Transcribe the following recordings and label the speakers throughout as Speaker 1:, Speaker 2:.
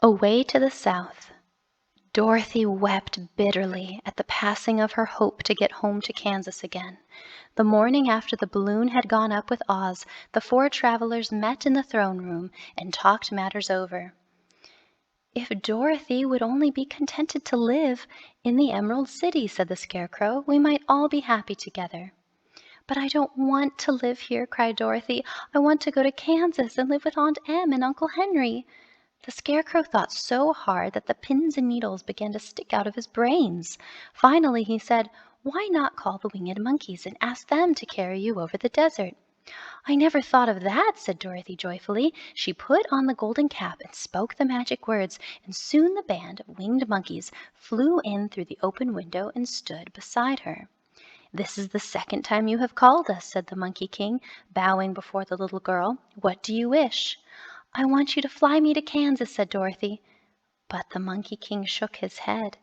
Speaker 1: Away to the south, Dorothy wept bitterly at the passing of her hope to get home to Kansas again. The morning after the balloon had gone up with Oz, the four travelers met in the throne room and talked matters over. "If Dorothy would only be contented to live in the Emerald City," said the Scarecrow, "we might all be happy together." "But I don't want to live here," cried Dorothy. "I want to go to Kansas and live with Aunt Em and Uncle Henry." The Scarecrow thought so hard that the pins and needles began to stick out of his brains. Finally he said, "Why not call the winged monkeys and ask them to carry you over the desert?" "I never thought of that," said Dorothy joyfully. She put on the golden cap and spoke the magic words, and soon the band of winged monkeys flew in through the open window and stood beside her. "This is the second time you have called us," said the Monkey King, bowing before the little girl. "What do you wish?" "I want you to fly me to Kansas," said Dorothy. But the Monkey King shook his head.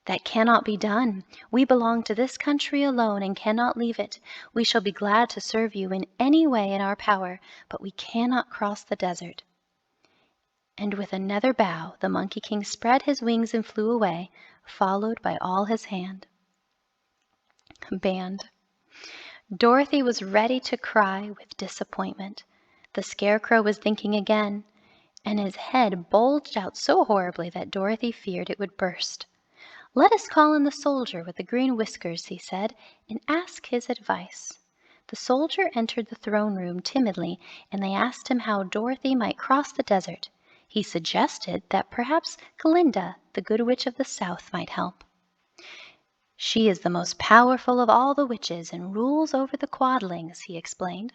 Speaker 1: "That cannot be done. We belong to this country alone and cannot leave it. We shall be glad to serve you in any way in our power, but we cannot cross the desert." And with another bow, the Monkey King spread his wings and flew away, followed by all his band. Dorothy was ready to cry with disappointment. The Scarecrow was thinking again, and his head bulged out so horribly that Dorothy feared it would burst. "Let us call in the soldier with the green whiskers," he said, "and ask his advice." The soldier entered the throne room timidly, and they asked him how Dorothy might cross the desert. He suggested that perhaps Glinda, the Good Witch of the South, might help. "She is the most powerful of all the witches and rules over the Quadlings," he explained.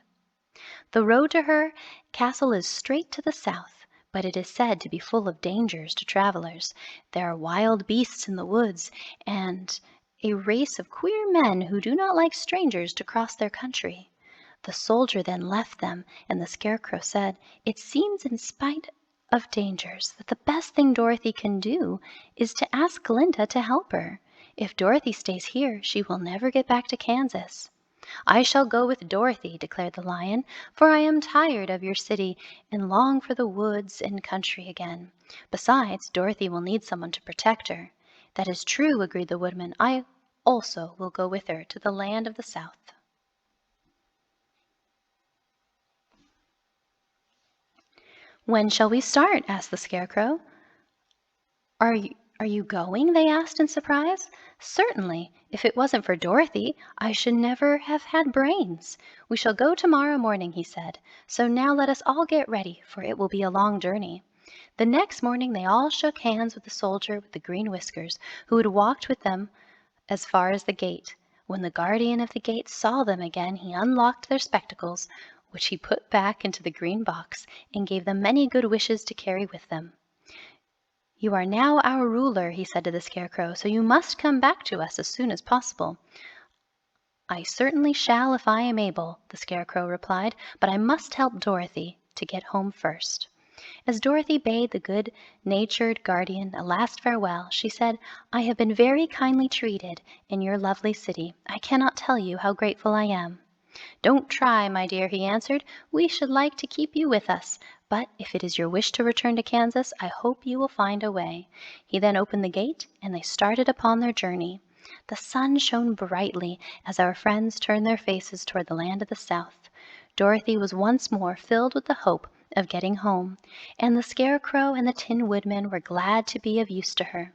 Speaker 1: "The road to her castle is straight to the south, but it is said to be full of dangers to travelers. There are wild beasts in the woods, and a race of queer men who do not like strangers to cross their country." The soldier then left them, and the Scarecrow said, "It seems, in spite of dangers, that the best thing Dorothy can do is to ask Glinda to help her. If Dorothy stays here, she will never get back to Kansas." "I shall go with Dorothy," declared the Lion, "for I am tired of your city and long for the woods and country again. Besides, Dorothy will need someone to protect her." "That is true," agreed the Woodman. "I also will go with her to the land of the South." "When shall we start?" asked the Scarecrow. Are you going?" they asked in surprise. "Certainly. If it wasn't for Dorothy, I should never have had brains. We shall go tomorrow morning," he said. "So now let us all get ready, for it will be a long journey." The next morning they all shook hands with the soldier with the green whiskers, who had walked with them as far as the gate. When the guardian of the gate saw them again, he unlocked their spectacles, which he put back into the green box, and gave them many good wishes to carry with them. "You are now our ruler," he said to the Scarecrow, "so you must come back to us as soon as possible." "I certainly shall if I am able," the Scarecrow replied, "but I must help Dorothy to get home first." As Dorothy bade the good-natured guardian a last farewell, she said, "I have been very kindly treated in your lovely city. I cannot tell you how grateful I am." "Don't try, my dear," he answered. "We should like to keep you with us, but if it is your wish to return to Kansas, I hope you will find a way." He then opened the gate, and they started upon their journey. The sun shone brightly as our friends turned their faces toward the land of the South. Dorothy was once more filled with the hope of getting home, and the Scarecrow and the Tin Woodman were glad to be of use to her.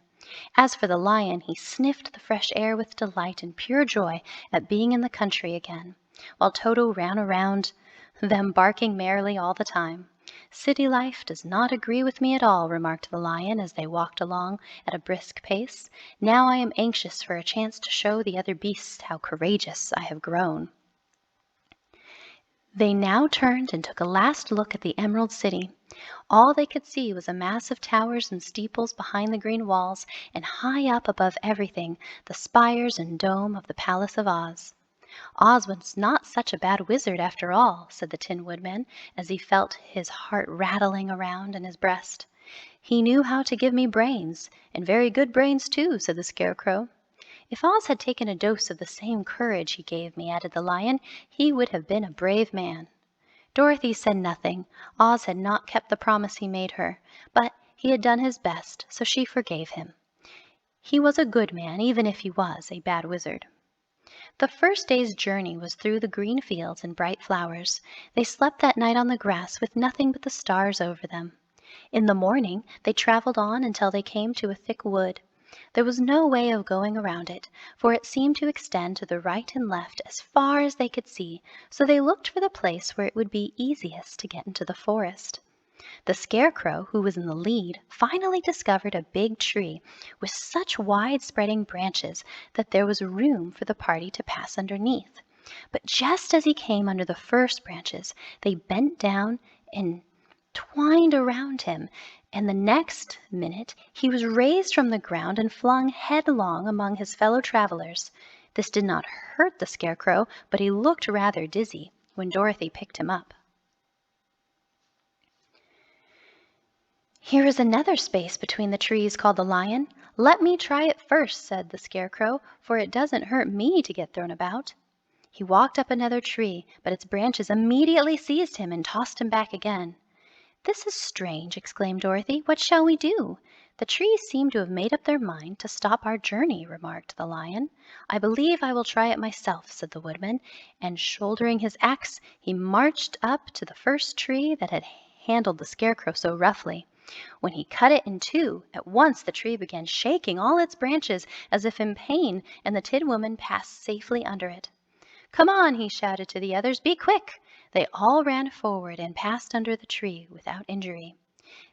Speaker 1: As for the Lion, he sniffed the fresh air with delight and pure joy at being in the country again, while Toto ran around them barking merrily all the time. "City life does not agree with me at all," remarked the Lion as they walked along at a brisk pace. "Now I am anxious for a chance to show the other beasts how courageous I have grown." They now turned and took a last look at the Emerald City. All they could see was a mass of towers and steeples behind the green walls, and high up above everything, the spires and dome of the Palace of Oz. "Oz was not such a bad wizard after all," said the Tin Woodman, as he felt his heart rattling around in his breast. "He knew how to give me brains, and very good brains too," said the Scarecrow. "If Oz had taken a dose of the same courage he gave me," added the Lion, "he would have been a brave man." Dorothy said nothing. Oz had not kept the promise he made her, but he had done his best, so she forgave him. He was a good man, even if he was a bad wizard. The first day's journey was through the green fields and bright flowers. They slept that night on the grass with nothing but the stars over them. In the morning they traveled on until they came to a thick wood. There was no way of going around it, for it seemed to extend to the right and left as far as they could see, so they looked for the place where it would be easiest to get into the forest. The Scarecrow, who was in the lead, finally discovered a big tree with such wide-spreading branches that there was room for the party to pass underneath. But just as he came under the first branches, they bent down and twined around him, and the next minute he was raised from the ground and flung headlong among his fellow travelers. This did not hurt the Scarecrow, but he looked rather dizzy when Dorothy picked him up. "Here is another space between the trees," called the Lion. "Let me try it first," said the Scarecrow, "for it doesn't hurt me to get thrown about." He walked up another tree, but its branches immediately seized him and tossed him back again. "This is strange," exclaimed Dorothy. "What shall we do?" "The trees seem to have made up their mind to stop our journey," remarked the Lion. "I believe I will try it myself," said the Woodman, and shouldering his axe, he marched up to the first tree that had handled the Scarecrow so roughly. When he cut it in two, at once the tree began shaking all its branches as if in pain, and the Tin Woodman passed safely under it. "Come on," he shouted to the others. "Be quick!" They all ran forward and passed under the tree without injury.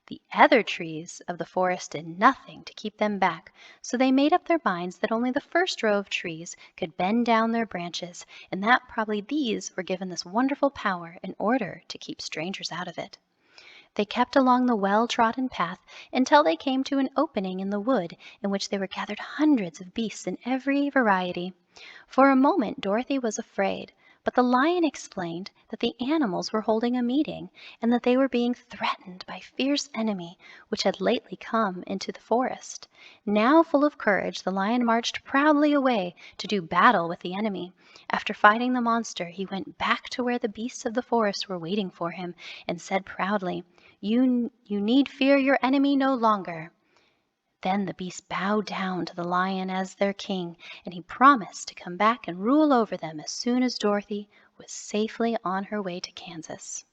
Speaker 1: The other trees of the forest did nothing to keep them back, so they made up their minds that only the first row of trees could bend down their branches, and that probably these were given this wonderful power in order to keep strangers out of it. They kept along the well-trodden path until they came to an opening in the wood in which there were gathered hundreds of beasts in every variety. For a moment Dorothy was afraid, but the Lion explained that the animals were holding a meeting, and that they were being threatened by a fierce enemy which had lately come into the forest. Now full of courage, the Lion marched proudly away to do battle with the enemy. After fighting the monster, he went back to where the beasts of the forest were waiting for him, and said proudly, "You need fear your enemy no longer." Then the beasts bowed down to the Lion as their king, and he promised to come back and rule over them as soon as Dorothy was safely on her way to Kansas.